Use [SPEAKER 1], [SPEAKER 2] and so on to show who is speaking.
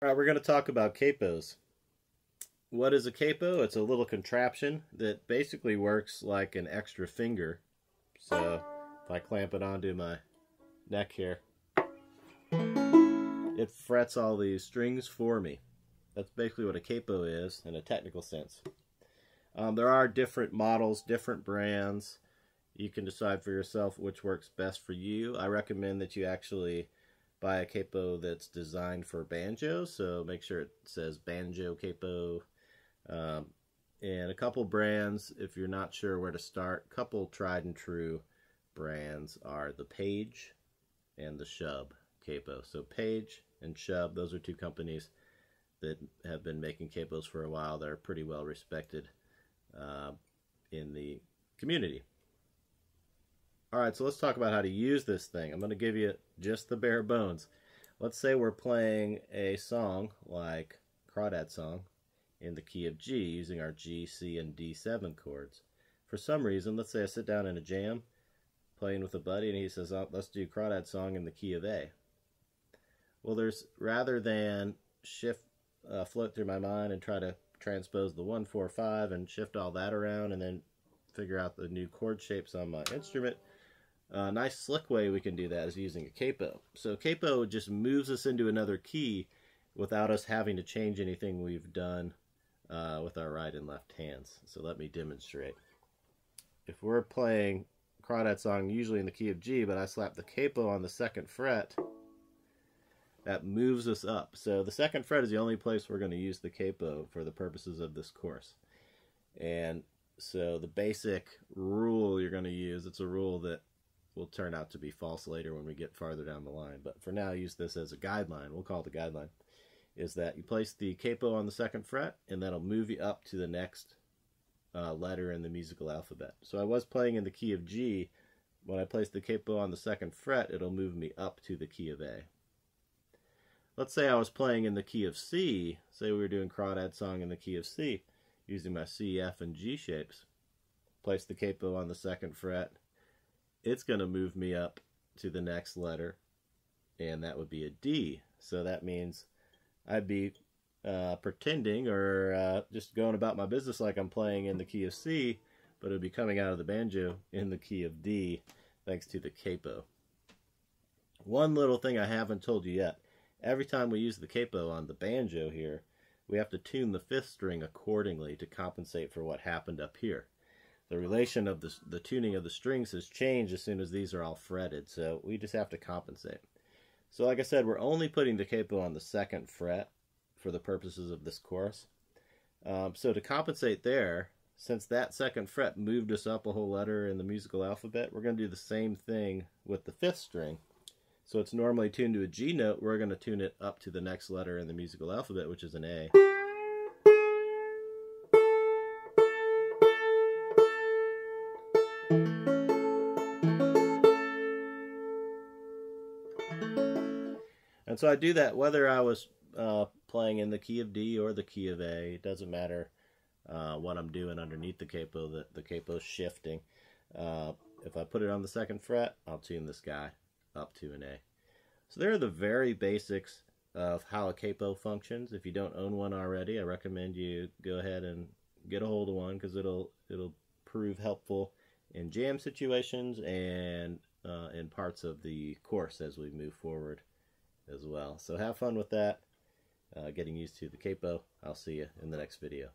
[SPEAKER 1] All right, we're going to talk about capos. What is a capo? It's a little contraption that basically works like an extra finger. So if I clamp it onto my neck here, it frets all these strings for me. That's basically what a capo is in a technical sense. There are different models, different brands. You can decide for yourself which works best for you. I recommend that you actually buy a capo that's designed for banjo, so make sure it says banjo capo. And a couple brands, if you're not sure where to start, a couple tried and true brands are the Page and the Shub capo. So Page and Shub, those are two companies that have been making capos for a while. They're pretty well respected in the community. All right, so let's talk about how to use this thing. I'm going to give you just the bare bones. Let's say we're playing a song like Crawdad Song in the key of G using our G, C, and D7 chords. For some reason, let's say I sit down in a jam playing with a buddy and he says, oh, let's do Crawdad Song in the key of A. Well, rather than float through my mind and try to transpose the 1, 4, 5 and shift all that around and then figure out the new chord shapes on my instrument, a nice slick way we can do that is using a capo. So capo just moves us into another key without us having to change anything we've done with our right and left hands. So let me demonstrate. If we're playing Crawdad Song usually in the key of G, but I slap the capo on the 2nd fret, that moves us up. So the 2nd fret is the only place we're going to use the capo for the purposes of this course. And so the basic rule you're going to use, it's a rule that will turn out to be false later when we get farther down the line, but for now use this as a guideline. We'll call it the guideline. Is that you place the capo on the 2nd fret and that'll move you up to the next letter in the musical alphabet. So I was playing in the key of G. When I place the capo on the 2nd fret, it'll move me up to the key of A. Let's say I was playing in the key of C. Say we were doing Crawdad Song in the key of C using my C, F, and G shapes. Place the capo on the 2nd fret. It's going to move me up to the next letter, and that would be a D. So that means I'd be pretending or just going about my business like I'm playing in the key of C, but it would be coming out of the banjo in the key of D thanks to the capo. One little thing I haven't told you yet. Every time we use the capo on the banjo here, we have to tune the 5th string accordingly to compensate for what happened up here. The relation of the tuning of the strings has changed as soon as these are all fretted, so we just have to compensate. So like I said, we're only putting the capo on the 2nd fret for the purposes of this course. So to compensate there, since that 2nd fret moved us up a whole letter in the musical alphabet, we're going to do the same thing with the 5th string. So it's normally tuned to a G note. We're going to tune it up to the next letter in the musical alphabet, which is an A. And so I do that whether I was playing in the key of D or the key of A. It doesn't matter what I'm doing underneath the capo. The capo's shifting. If I put it on the 2nd fret, I'll tune this guy up to an A. So there are the very basics of how a capo functions. If you don't own one already, I recommend you go ahead and get a hold of one because it'll prove helpful in jam situations and in parts of the course as we move forward as well. So have fun with that, getting used to the capo. I'll see you in the next video.